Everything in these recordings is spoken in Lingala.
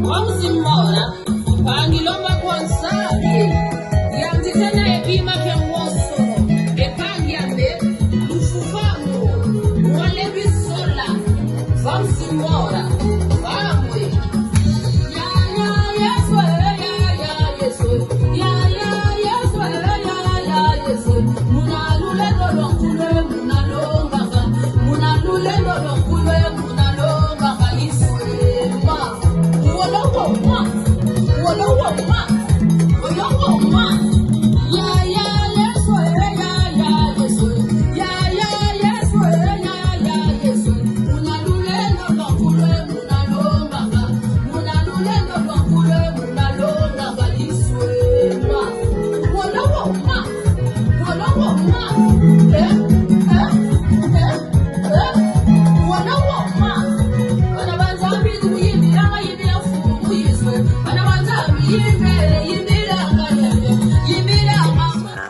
Vamos embora. Pangilomba kwanzake. Yanditena epima kiongoso. Epangiande. Lufufango. Wale bisola. Vamos embora. Vamos. Ya ya yes ya yes. Ya ya yes ya yes. Munalule dolokule munalonga. Munalule dolokule munalonga kaliswe.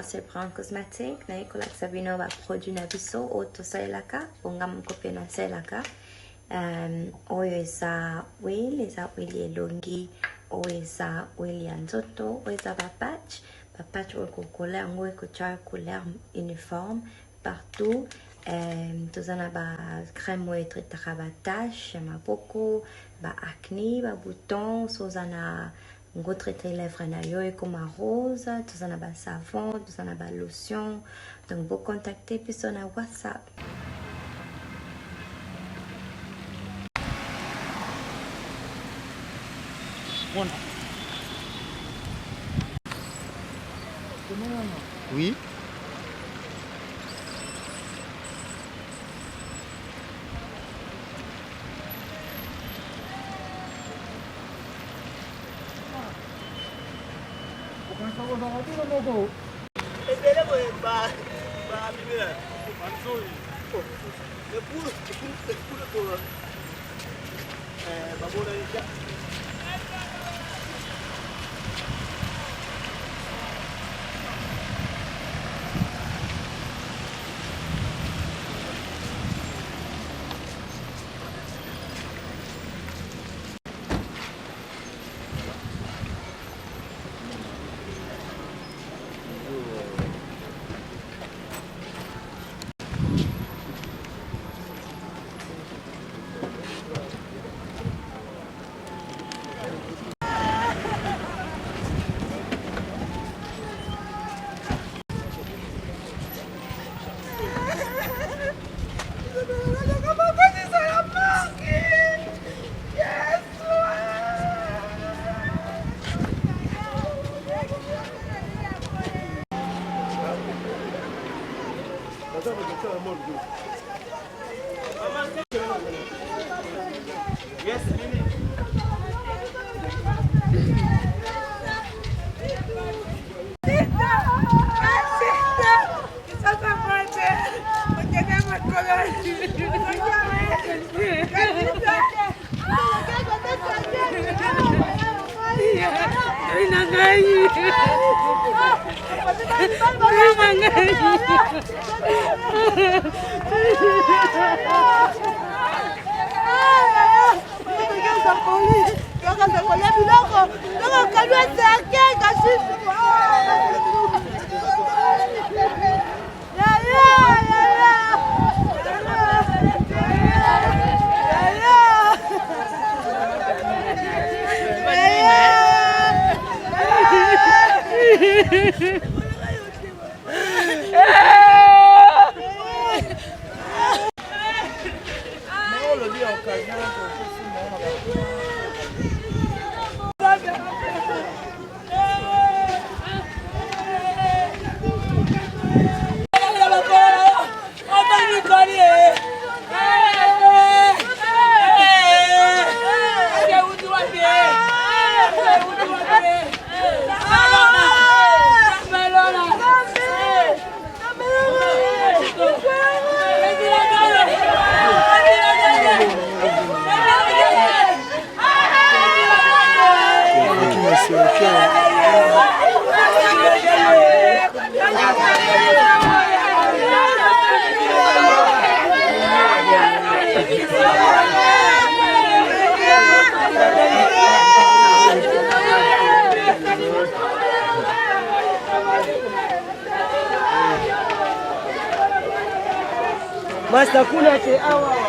C'est Brown Cosmetics, na iko like Sabino ba produit na biso oto sailaka, bonga mkope na sailaka. Oyo eza oil elongi, oyo eza oil ya nzoto, oyo eza ba patch oyo kokola yango ekotia couleur uniforme partout. Tozana ba crème oyo etretaka ba tache ya maboko, ba acné, ba bouton, sozana ngo traiter lèvres na yo comme rose, tout ça ba savon, tout ça ba lotion. Donc vous contacter puis sur WhatsApp. Oui. Yes, Olha ali, ó, o carinha. Master kuna te awa.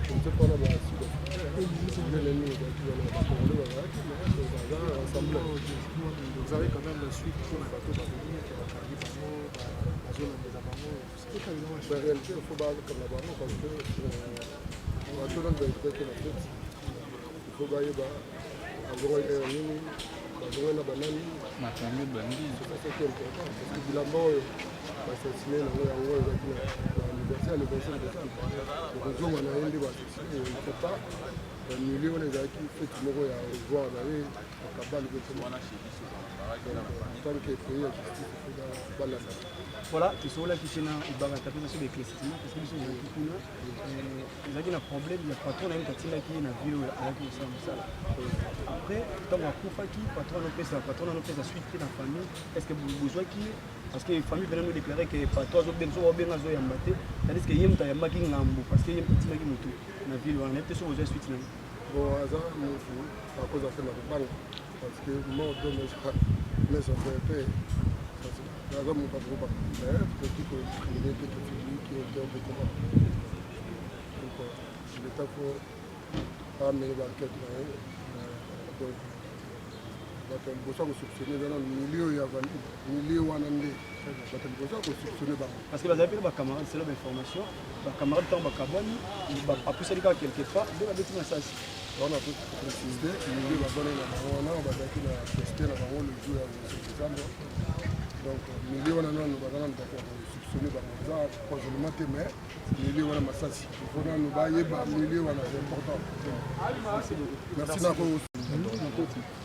Je ne sais pas ensemble. Vous avez quand même la suite pour le bateau d'avenir qui va travailler par nous, la zone des abandons. En réalité, il faut battre comme l'abandon parce que on va tout le monde peut-être la fête. Il faut gagner à zéro et demi, à zéro et la banane. C'est ça qui est important parce que bilan assassiné l'anniversaire le 25 décembre. Le jour où on a eu des assassiné, il ne faut pas. Le milieu on les a qui fait tout le monde à revoir d'aller à Kabal le tant que le pays a justice il faut pas la voilà tosola kishina ibanga tapisa sur l'éclaircissement parce que biso na kikuna ezaki na problème ya patron na katina ki na ville avec ça mosala après tant akufaki patron no pesa suite na famille est-ce que vous besoin qui parce que famille venait nous déclarer que patron zo benzo benga zo yamba te c'est-à-dire que yemta yamba ki ngambo parce que yemta tina ki mutu na ville on a peut-être sur besoin suite na bon hasard nous à cause de faire la banque parce que moi donne mais ça fait paix parce que mon patron pas mais petit que il est tout fini qui est un peu comment donc l'état faut pas mener la quête donc bato bosa ko soupçonner dans le milieu ya vandi milieu wana nde bato bosa ko soupçonner ba parce que bazali ba camarades c'est là information ba camarades tant ba kabani ba apusali ka quelque part de la bêtise ça on a tout précisé milieu ba donner na wana ba daki na tester na bango le jour ya décembre donc milieu wana non ba dans d'accord soupçonner ba za prochainement mais milieu wana masasi il faut na ba yeba milieu wana c'est important merci beaucoup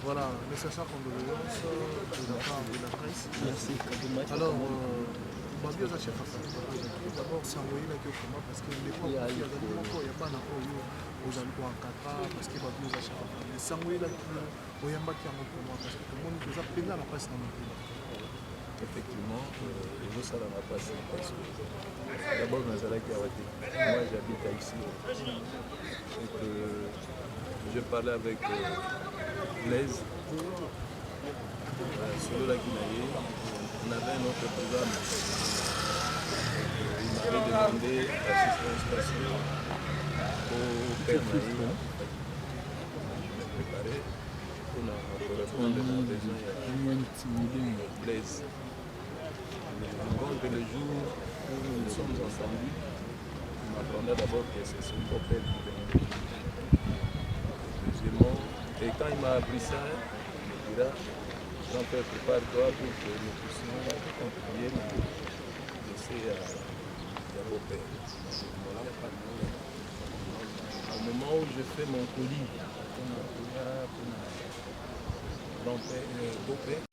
voilà, nécessaire condoléances de la part de la presse. Merci. Alors, Babi a chef d'abord s'envoyer la comment parce que l'époque il y a des encore il y a pas aux alcool en Qatar parce que Babi a chef mais s'envoyer la au yamba qui a mon pour moi parce que tout le monde déjà peine la presse dans mon pays. Effectivement, je veux ça dans la presse parce que d'abord Nazala qui a été moi j'habite ici et que je parlais avec Blaise sur la Guinée, on avait un autre programme. Il m'avait demandé l'assistance spatiale au père Naï. Je me préparais pour répondre aux besoins de Blaise. Donc le jour où nous sommes ensemble, il m'apprenait d'abord que c'est son beau-père qui venait. Deuxièmement, et quand il m'a appris ça, il me dira, grand-père, prépare-toi pour que nous puissions contribuer à laisser à vos pères. Au moment où je fais mon colis, pour mon grand-père, beau-père,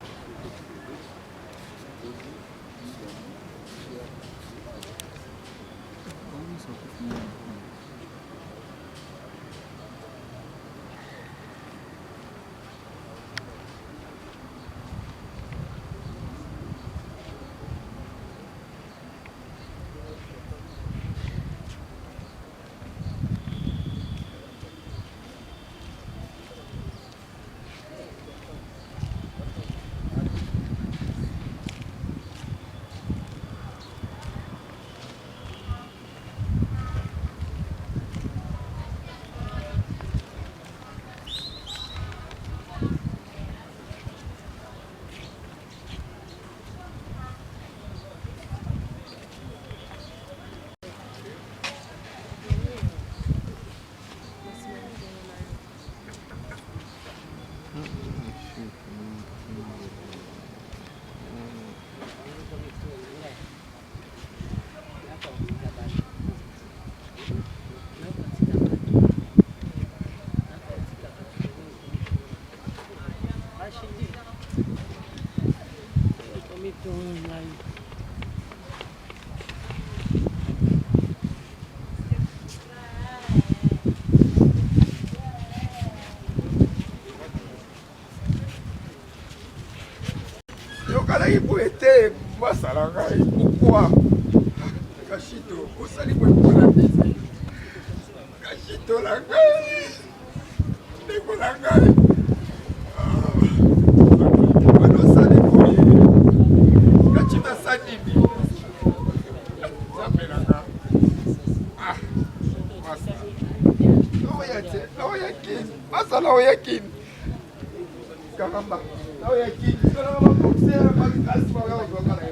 yokalaki po ete basala ngai pourquoi kashito osali boye mpona biso kashito na ngai ndeko na ngai banosali boye kachita sanini zapelanga masa naoya te naoya kini masa naoya kini Caramba. Não é aqui. Caramba, você era para ficar se falando do cara.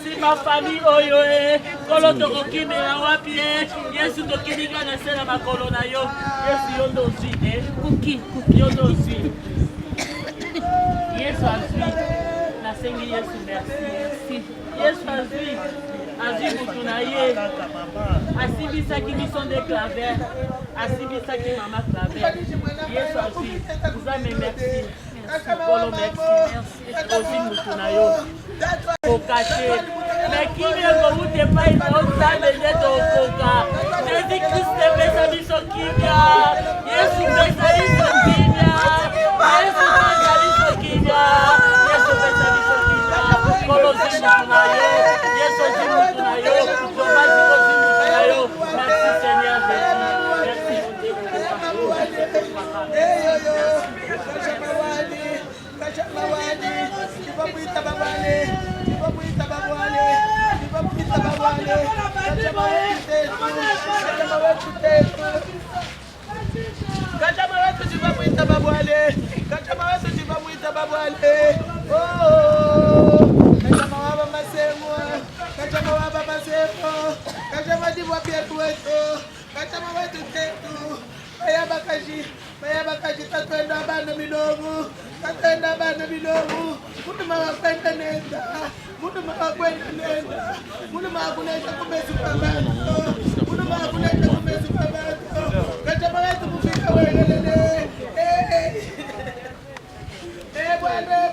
si ma famille oyo kolo tokokimela wapi Yesu tokilinga na sela makolo na yo Yesu yo ndozwi kuki yo ndozwi Yesu azwi nasengi Yesu merci Yesu azwi mutu na ye asibisaki biso nde claver asibisaki mama claver Yesu azwi Nzambe merci Kolo merci aussi mutu na yo okache mais kimia komute pai na Nzambe nde tokoka Jésus-Christ pesa biso kimia Yesu pesa biso kimia Yesu pesa biso kimia Yesu pesa biso kimia kolo zimutu na yo Yesu zimutu na yo Tomazi ko zimutu na yo merci Seigneur Jésus tatwenda bana midogo mutuma wakwenda nenda mutuma wakuleta kumesu pabato mutuma wakuleta kumesu pabato kachama wetu kufika welelele bwana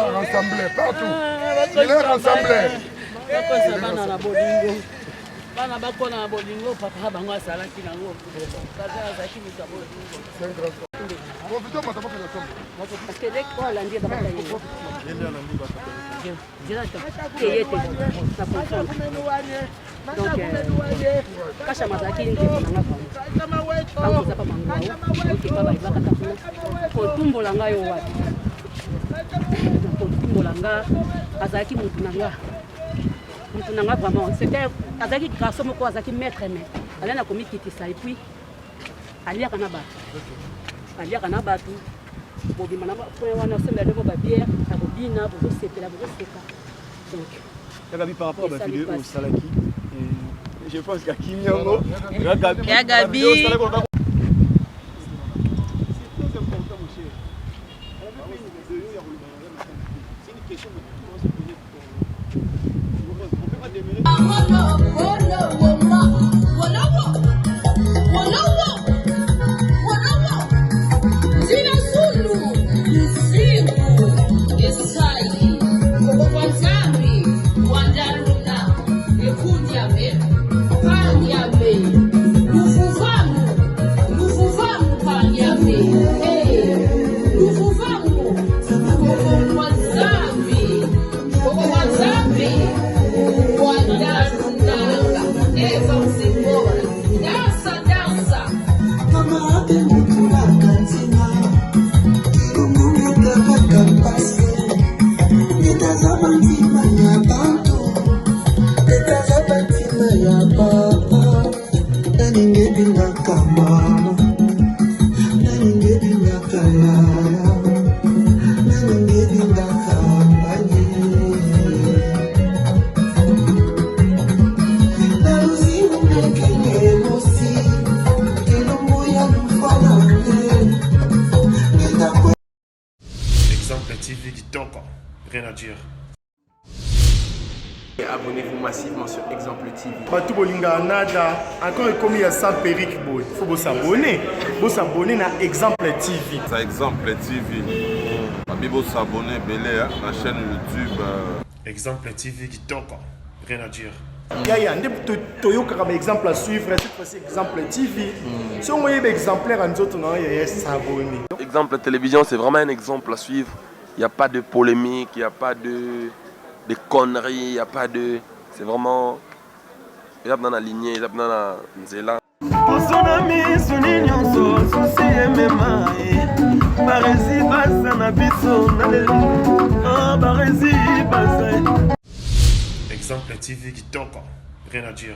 Partout rassemblé, partout. Il est rassemblé. bana bakona na bolingo papa bango asalaki nango kaza azalaki moto ya bolingo parce que leki oyo alandi ezabata yeyete na fonction donc kashama azalaki ndeko nanga bango oza pa mangwao okeba bayebakata kuna kotumbola ngai yo wapi kotumbola nga azalaki motu na nga mutu nanga vraiment c'était azaki garçon moko azaki maître mais ala na komikitisa et puis aliaka na bato bobima na point wana osembela nde babière na bobina bozosepela bozoseka donc Gabi par rapport à la vidéo au Salaki je pense qu'à Kinyango Gabi TV Kitoko, rien à dire. Abonnez-vous massivement sur Exemple TV. Batou bolinga nada, encore comme il y a ça Peric boy. Faut vous s'abonner. Vous s'abonner à Exemple TV. Ça Exemple TV. Babi vous s'abonner belé à la chaîne YouTube. Exemple TV Kitoko, rien à dire. Ya ndé toyoka comme exemple à suivre, cette fois-ci Exemple TV. Si on voyait exemplaire en autres non, il y a s'abonner. Exemple télévision, c'est vraiment un exemple à suivre. Il n'y a pas de polémique, il n'y a pas de conneries, il n'y a pas de... C'est vraiment... Il y a dans la lignée, il y a dans la nzela. Exemple TV Kitoko, rien à dire.